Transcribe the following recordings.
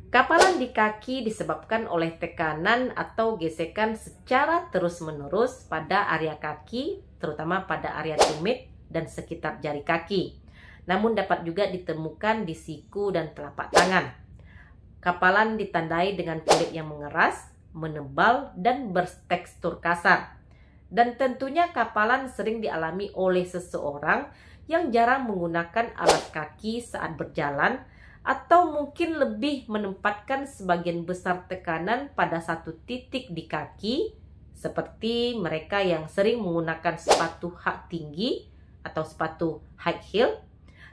Kapalan di kaki disebabkan oleh tekanan atau gesekan secara terus-menerus pada area kaki, terutama pada area tumit dan sekitar jari kaki. Namun dapat juga ditemukan di siku dan telapak tangan. Kapalan ditandai dengan kulit yang mengeras, menebal, dan bertekstur kasar. Dan tentunya kapalan sering dialami oleh seseorang yang jarang menggunakan alas kaki saat berjalan, atau mungkin lebih menempatkan sebagian besar tekanan pada satu titik di kaki, seperti mereka yang sering menggunakan sepatu hak tinggi atau sepatu high heel,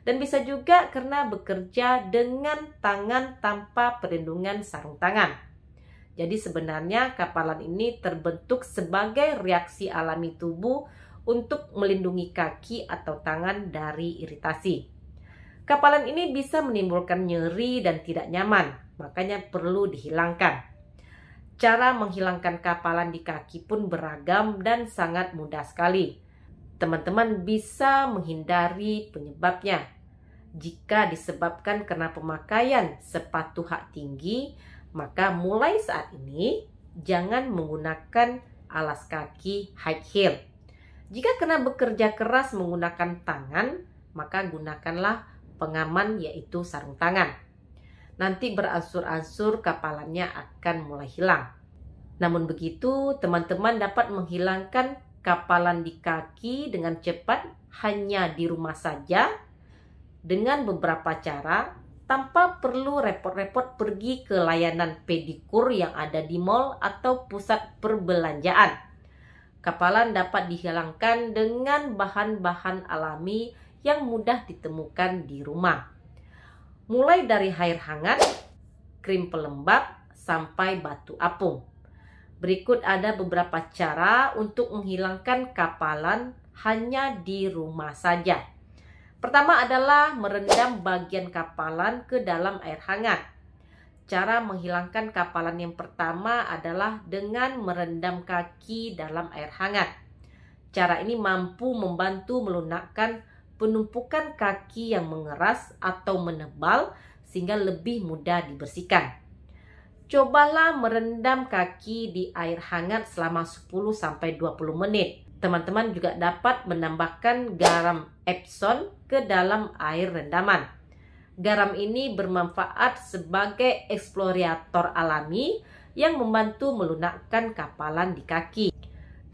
dan bisa juga karena bekerja dengan tangan tanpa perlindungan sarung tangan. Jadi sebenarnya kapalan ini terbentuk sebagai reaksi alami tubuh untuk melindungi kaki atau tangan dari iritasi. Kapalan ini bisa menimbulkan nyeri dan tidak nyaman, makanya perlu dihilangkan. Cara menghilangkan kapalan di kaki pun beragam dan sangat mudah sekali. Teman-teman bisa menghindari penyebabnya. Jika disebabkan karena pemakaian sepatu hak tinggi, maka mulai saat ini jangan menggunakan alas kaki high heel. Jika karena bekerja keras menggunakan tangan, maka gunakanlah pengaman yaitu sarung tangan. Nanti beransur-ansur kapalannya akan mulai hilang. Namun begitu, teman-teman dapat menghilangkan kapalan di kaki dengan cepat hanya di rumah saja dengan beberapa cara tanpa perlu repot-repot pergi ke layanan pedikur yang ada di mall atau pusat perbelanjaan. Kapalan dapat dihilangkan dengan bahan-bahan alami yang mudah ditemukan di rumah. Mulai dari air hangat, krim pelembab, sampai batu apung. Berikut ada beberapa cara untuk menghilangkan kapalan hanya di rumah saja. Pertama adalah merendam bagian kapalan ke dalam air hangat. Cara menghilangkan kapalan yang pertama adalah dengan merendam kaki dalam air hangat. Cara ini mampu membantu melunakkan penumpukan kaki yang mengeras atau menebal sehingga lebih mudah dibersihkan. Cobalah merendam kaki di air hangat selama 10-20 menit. Teman-teman juga dapat menambahkan garam Epsom ke dalam air rendaman. Garam ini bermanfaat sebagai eksfoliator alami yang membantu melunakkan kapalan di kaki.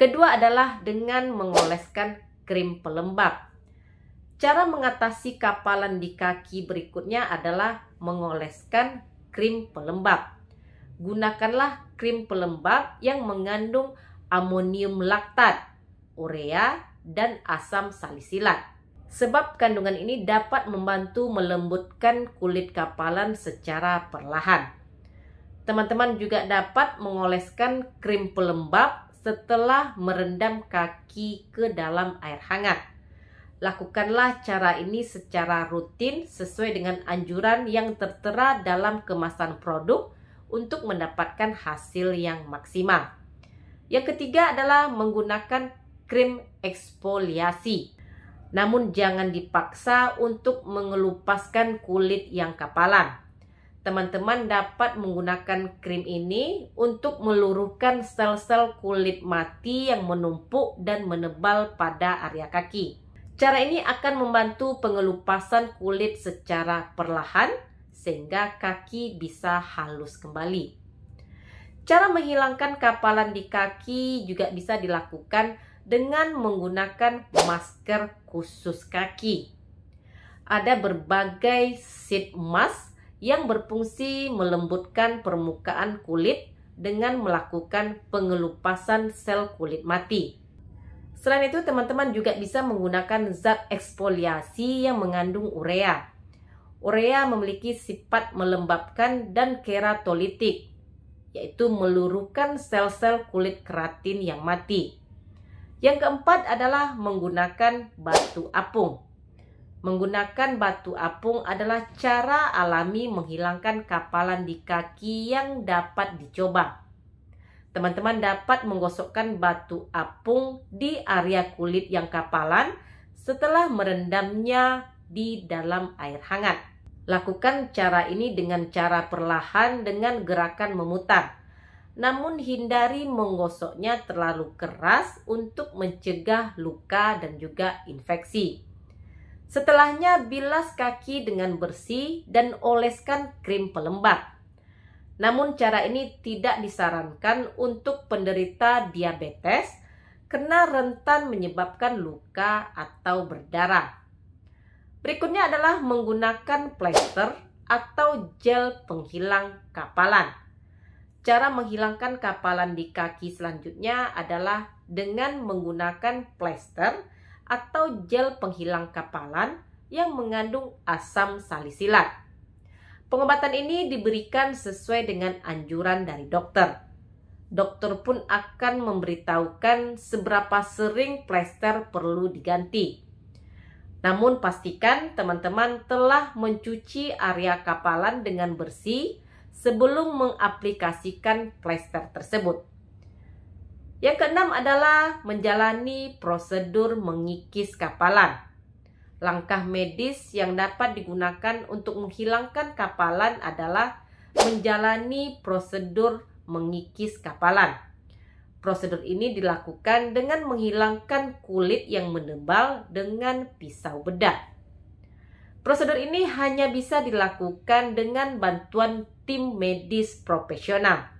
Kedua adalah dengan mengoleskan krim pelembab. Cara mengatasi kapalan di kaki berikutnya adalah mengoleskan krim pelembab. Gunakanlah krim pelembab yang mengandung amonium laktat, urea, dan asam salisilat. Sebab kandungan ini dapat membantu melembutkan kulit kapalan secara perlahan. Teman-teman juga dapat mengoleskan krim pelembab setelah merendam kaki ke dalam air hangat. Lakukanlah cara ini secara rutin sesuai dengan anjuran yang tertera dalam kemasan produk untuk mendapatkan hasil yang maksimal. Yang ketiga adalah menggunakan krim eksfoliasi. Namun jangan dipaksa untuk mengelupaskan kulit yang kapalan. Teman-teman dapat menggunakan krim ini untuk meluruhkan sel-sel kulit mati yang menumpuk dan menebal pada area kaki. Cara ini akan membantu pengelupasan kulit secara perlahan sehingga kaki bisa halus kembali. Cara menghilangkan kapalan di kaki juga bisa dilakukan dengan menggunakan masker khusus kaki. Ada berbagai sheet mask yang berfungsi melembutkan permukaan kulit dengan melakukan pengelupasan sel kulit mati. Selain itu, teman-teman juga bisa menggunakan zat eksfoliasi yang mengandung urea. Urea memiliki sifat melembabkan dan keratolitik, yaitu meluruhkan sel-sel kulit keratin yang mati. Yang keempat adalah menggunakan batu apung. Menggunakan batu apung adalah cara alami menghilangkan kapalan di kaki yang dapat dicoba. Teman-teman dapat menggosokkan batu apung di area kulit yang kapalan setelah merendamnya di dalam air hangat. Lakukan cara ini dengan cara perlahan dengan gerakan memutar. Namun hindari menggosoknya terlalu keras untuk mencegah luka dan juga infeksi. Setelahnya bilas kaki dengan bersih dan oleskan krim pelembab. Namun cara ini tidak disarankan untuk penderita diabetes karena rentan menyebabkan luka atau berdarah. Berikutnya adalah menggunakan plester atau gel penghilang kapalan. Cara menghilangkan kapalan di kaki selanjutnya adalah dengan menggunakan plester atau gel penghilang kapalan yang mengandung asam salisilat. Pengobatan ini diberikan sesuai dengan anjuran dari dokter. Dokter pun akan memberitahukan seberapa sering plester perlu diganti. Namun pastikan teman-teman telah mencuci area kapalan dengan bersih sebelum mengaplikasikan plester tersebut. Yang keenam adalah menjalani prosedur mengikis kapalan. Langkah medis yang dapat digunakan untuk menghilangkan kapalan adalah menjalani prosedur mengikis kapalan. Prosedur ini dilakukan dengan menghilangkan kulit yang menebal dengan pisau bedah. Prosedur ini hanya bisa dilakukan dengan bantuan tim medis profesional.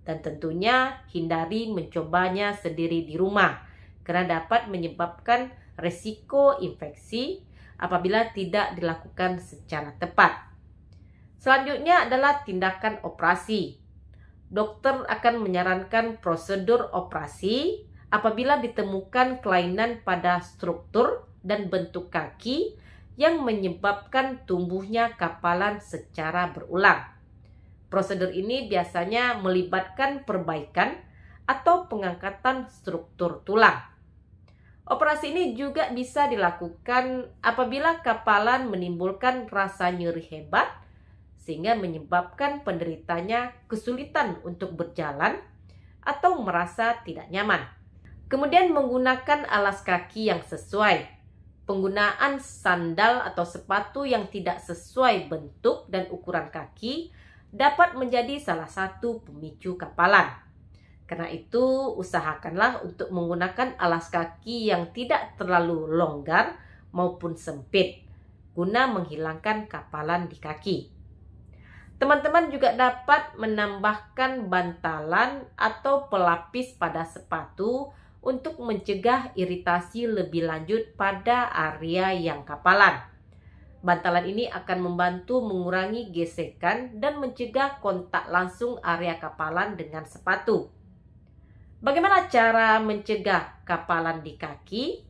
Dan tentunya hindari mencobanya sendiri di rumah karena dapat menyebabkan resiko infeksi apabila tidak dilakukan secara tepat. Selanjutnya adalah tindakan operasi. Dokter akan menyarankan prosedur operasi apabila ditemukan kelainan pada struktur dan bentuk kaki yang menyebabkan tumbuhnya kapalan secara berulang. Prosedur ini biasanya melibatkan perbaikan atau pengangkatan struktur tulang. Operasi ini juga bisa dilakukan apabila kapalan menimbulkan rasa nyeri hebat sehingga menyebabkan penderitanya kesulitan untuk berjalan atau merasa tidak nyaman. Kemudian menggunakan alas kaki yang sesuai. Penggunaan sandal atau sepatu yang tidak sesuai bentuk dan ukuran kaki dapat menjadi salah satu pemicu kapalan. Karena itu, usahakanlah untuk menggunakan alas kaki yang tidak terlalu longgar maupun sempit guna menghilangkan kapalan di kaki. Teman-teman juga dapat menambahkan bantalan atau pelapis pada sepatu untuk mencegah iritasi lebih lanjut pada area yang kapalan. Bantalan ini akan membantu mengurangi gesekan dan mencegah kontak langsung area kapalan dengan sepatu. Bagaimana cara mencegah kapalan di kaki?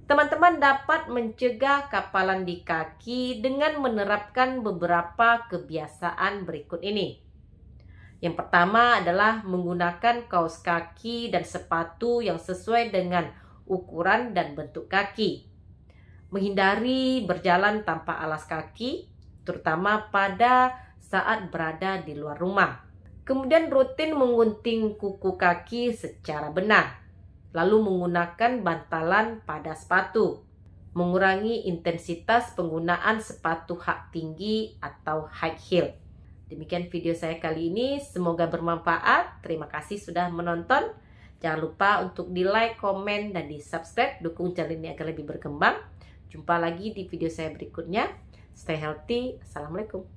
Teman-teman dapat mencegah kapalan di kaki dengan menerapkan beberapa kebiasaan berikut ini. Yang pertama adalah menggunakan kaos kaki dan sepatu yang sesuai dengan ukuran dan bentuk kaki. Menghindari berjalan tanpa alas kaki, terutama pada saat berada di luar rumah. Kemudian rutin menggunting kuku kaki secara benar. Lalu menggunakan bantalan pada sepatu. Mengurangi intensitas penggunaan sepatu hak tinggi atau high heel. Demikian video saya kali ini. Semoga bermanfaat. Terima kasih sudah menonton. Jangan lupa untuk di like, komen, dan di subscribe. Dukung channel ini agar lebih berkembang. Jumpa lagi di video saya berikutnya. Stay healthy. Assalamualaikum.